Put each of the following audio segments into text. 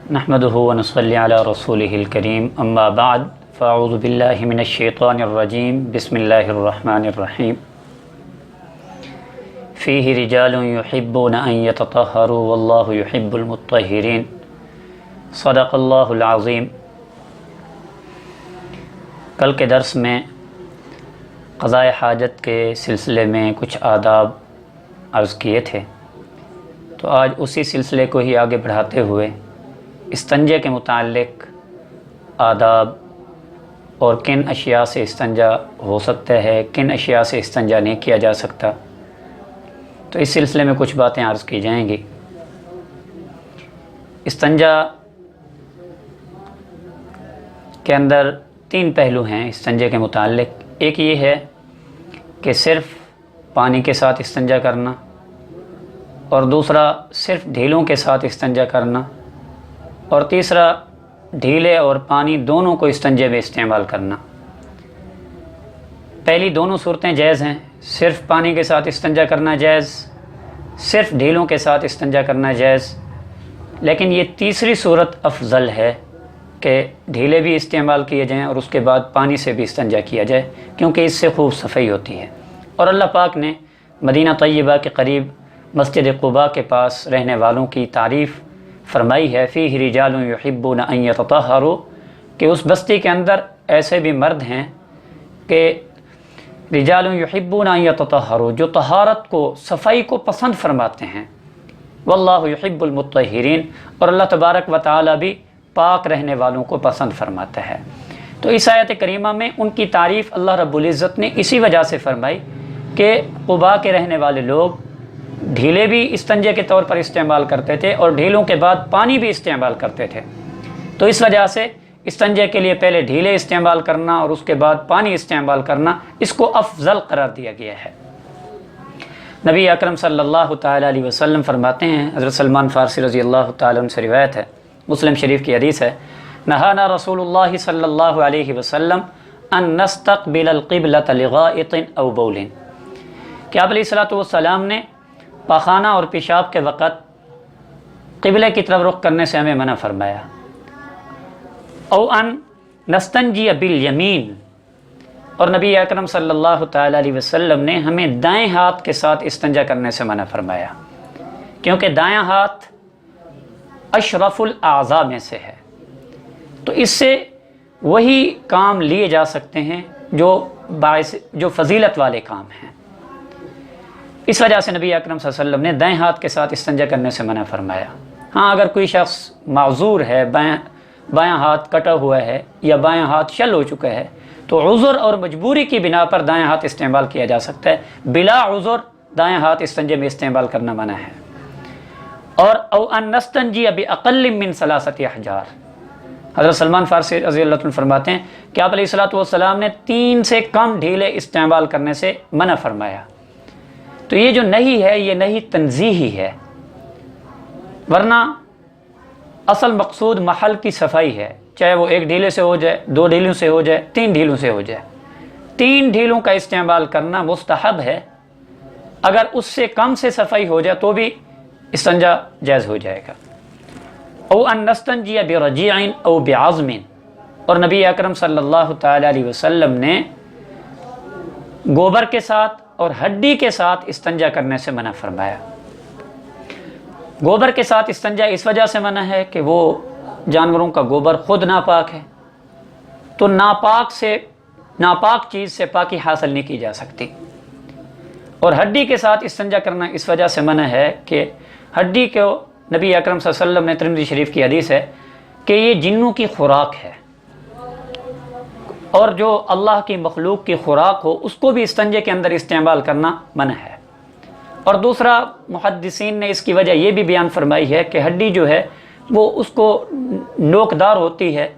نحمده ونصلي على رسوله الكريم اما بعد فاعوذ بالله من الشيطان الرجيم بسم الله الرحمن الرحيم فيه رجال يحبون ان يتطهروا والله يحب المطهرين صدق اللہ العظیم۔ کل کے درس میں قضاء حاجت کے سلسلے میں کچھ آداب عرض کیے تھے، تو آج اسی سلسلے کو ہی آگے بڑھاتے ہوئے استنجے کے متعلق آداب اور کن اشیاء سے استنجا ہو سکتا ہے، کن اشیاء سے استنجا نہیں کیا جا سکتا، تو اس سلسلے میں کچھ باتیں عرض کی جائیں گی۔ استنجا کے اندر تین پہلو ہیں استنجے کے متعلق۔ ایک یہ ہے کہ صرف پانی کے ساتھ استنجا کرنا، اور دوسرا صرف ڈھیلوں کے ساتھ استنجا کرنا، اور تیسرا ڈھیلے اور پانی دونوں کو استنجے میں استعمال کرنا۔ پہلی دونوں صورتیں جائز ہیں، صرف پانی کے ساتھ استنجا کرنا جائز، صرف ڈھیلوں کے ساتھ استنجا کرنا جائز، لیکن یہ تیسری صورت افضل ہے کہ ڈھیلے بھی استعمال کیے جائیں اور اس کے بعد پانی سے بھی استنجا کیا جائے، کیونکہ اس سے خوب صفائی ہوتی ہے۔ اور اللہ پاک نے مدینہ طیبہ کے قریب مسجد قباء کے پاس رہنے والوں کی تعریف فرمائی ہے، فیہ رجال یحبون ان یتطہروا، کہ اس بستی کے اندر ایسے بھی مرد ہیں کہ رجال یحبون ان یتطہروا، جو طہارت کو، صفائی کو پسند فرماتے ہیں، واللہ یحب المطہرین، اور اللہ تبارک و تعالی بھی پاک رہنے والوں کو پسند فرماتا ہے۔ تو اس آیت کریمہ میں ان کی تعریف اللہ رب العزت نے اسی وجہ سے فرمائی کہ قباء کے رہنے والے لوگ ڈھیلے بھی استنجے کے طور پر استعمال کرتے تھے اور ڈھیلوں کے بعد پانی بھی استعمال کرتے تھے، تو اس وجہ سے استنجے کے لیے پہلے ڈھیلے استعمال کرنا اور اس کے بعد پانی استعمال کرنا، اس کو افضل قرار دیا گیا ہے۔ نبی اکرم صلی اللہ تعالیٰ علیہ وسلم فرماتے ہیں، حضرت سلمان فارسی رضی اللہ تعالیٰ عنہ سے روایت ہے، مسلم شریف کی حدیث ہے، نہانا رسول اللہ صلی اللہ علیہ وسلم ان نستقبل القبلۃ لغائط او بول، کہ آپ علیہ الصلوۃ والسلام نے پاخانہ اور پیشاب کے وقت قبلے کی طرف رخ کرنے سے ہمیں منع فرمایا، او ان نستنجی بالیمین، اور نبی اکرم صلی اللہ تعالیٰ علیہ وسلم نے ہمیں دائیں ہاتھ کے ساتھ استنجا کرنے سے منع فرمایا، کیونکہ دایاں ہاتھ اشرف الاعضاء میں سے ہے، تو اس سے وہی کام لیے جا سکتے ہیں جو فضیلت والے کام ہیں۔ اس وجہ سے نبی اکرم صلی اللہ علیہ وسلم نے دائیں ہاتھ کے ساتھ استنجا کرنے سے منع فرمایا۔ ہاں، اگر کوئی شخص معذور ہے، بایاں ہاتھ کٹا ہوا ہے یا بایاں ہاتھ شل ہو چکا ہے، تو عذر اور مجبوری کی بنا پر دائیں ہاتھ استعمال کیا جا سکتا ہے، بلا عذر دائیں ہاتھ استنجے میں استعمال کرنا منع ہے۔ اور او ان نستنجی باقل من 3 احجار، حضرت سلمان فارسی رضی اللہ عنہ فرماتے ہیں کہ آپ علیہ الصلوۃ والسلام نے 3 سے کم ڈھیلے استعمال کرنے سے منع فرمایا۔ تو یہ جو نہیں ہے، یہ نہیں تنزیہی ہے، ورنہ اصل مقصود محل کی صفائی ہے، چاہے وہ 1 ڈھیلے سے ہو جائے، 2 ڈھیلوں سے ہو جائے، 3 ڈھیلوں سے ہو جائے، 3 ڈھیلوں کا استعمال کرنا مستحب ہے۔ اگر اس سے کم سے صفائی ہو جائے تو بھی استنجا جائز ہو جائے گا۔ او ان نستنجی برجیع او بعظم، اور نبی اکرم صلی اللہ تعالی علیہ وسلم نے گوبر کے ساتھ اور ہڈی کے ساتھ استنجا کرنے سے منع فرمایا۔ گوبر کے ساتھ استنجا اس وجہ سے منع ہے کہ وہ جانوروں کا گوبر خود ناپاک ہے، تو ناپاک چیز سے پاکی حاصل نہیں کی جا سکتی۔ اور ہڈی کے ساتھ استنجا کرنا اس وجہ سے منع ہے کہ ہڈی کو نبی اکرم صلی اللہ علیہ وسلم نے، ترمذی شریف کی حدیث ہے کہ یہ جنوں کی خوراک ہے، اور جو اللہ کی مخلوق کی خوراک ہو اس کو بھی استنجے کے اندر استعمال کرنا منع ہے۔ اور دوسرا، محدثین نے اس کی وجہ یہ بھی بیان فرمائی ہے کہ ہڈی جو ہے وہ اس کو نوکدار ہوتی ہے،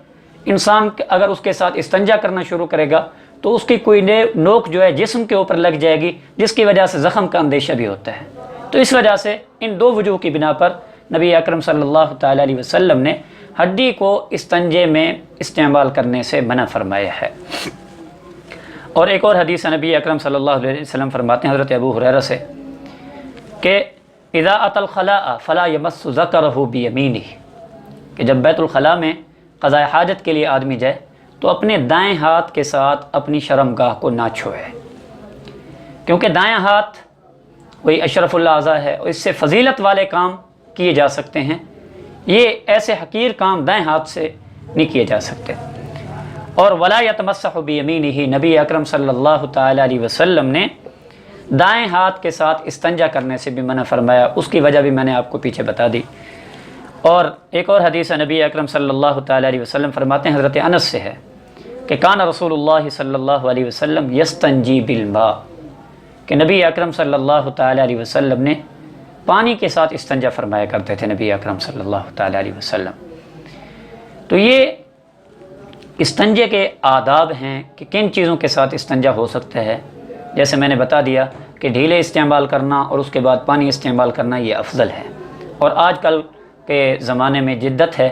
انسان اگر اس کے ساتھ استنجا کرنا شروع کرے گا تو اس کی کوئی نوک جو ہے جسم کے اوپر لگ جائے گی، جس کی وجہ سے زخم کا اندیشہ بھی ہوتا ہے۔ تو اس وجہ سے ان 2 وجوہ کی بنا پر نبی اکرم صلی اللہ تعالیٰ علیہ وسلم نے ہڈی کو استنجے میں استعمال کرنے سے منع فرمایا ہے۔ اور ایک اور حدیث نبی اکرم صلی اللہ علیہ وسلم فرماتے ہیں حضرت ابو ہریرہ سے کہ اذا اتى الخلاء فلا يمس ذکرہ بیمینہ، کہ جب بیت الخلاء میں قضاء حاجت کے لیے آدمی جائے تو اپنے دائیں ہاتھ کے ساتھ اپنی شرمگاہ کو نہ چھوئے، کیونکہ دائیں ہاتھ وہی اشرف الاعضاء ہے اور اس سے فضیلت والے کام کیے جا سکتے ہیں، یہ ایسے حقیر کام دائیں ہاتھ سے نہیں کیے جا سکتے۔ اور ولا یتمسح بیمینہ، نبی اکرم صلی اللہ تعالی علیہ وسلم نے دائیں ہاتھ کے ساتھ استنجا کرنے سے بھی منع فرمایا، اس کی وجہ بھی میں نے آپ کو پیچھے بتا دی۔ اور ایک اور حدیث نبی اکرم صلی اللہ تعالی علیہ وسلم فرماتے ہیں، حضرت انس سے ہے کہ کان رسول اللہ صلی اللہ علیہ وسلم یستنجی بالماء، کہ نبی اکرم صلی اللہ تعالی علیہ وسلم نے پانی کے ساتھ استنجا فرمایا کرتے تھے نبی اکرم صلی اللہ تعالی علیہ وسلم۔ تو یہ استنجے کے آداب ہیں کہ کن چیزوں کے ساتھ استنجا ہو سکتا ہے۔ جیسے میں نے بتا دیا کہ ڈھیلے استعمال کرنا اور اس کے بعد پانی استعمال کرنا یہ افضل ہے، اور آج کل کے زمانے میں جدت ہے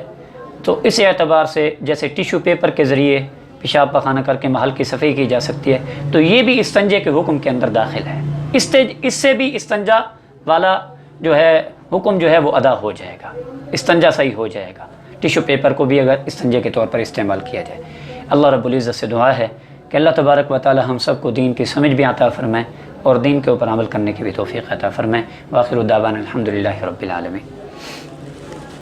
تو اس اعتبار سے جیسے ٹیشو پیپر کے ذریعے پیشاب پخانہ کر کے محل کی صفائی کی جا سکتی ہے، تو یہ بھی استنجے کے حکم کے اندر داخل ہے۔ اس سے بھی استنجا والا جو ہے حکم جو ہے وہ ادا ہو جائے گا، استنجا صحیح ہو جائے گا۔ ٹیشو پیپر کو بھی اگر استنجے کے طور پر استعمال کیا جائے۔ اللہ رب العزت سے دعا ہے کہ اللہ تبارک و تعالی ہم سب کو دین کی سمجھ بھی عطا فرمائے اور دین کے اوپر عمل کرنے کی بھی توفیق عطا فرمائے۔ وآخر دعوانا الحمدللہ رب العالمین۔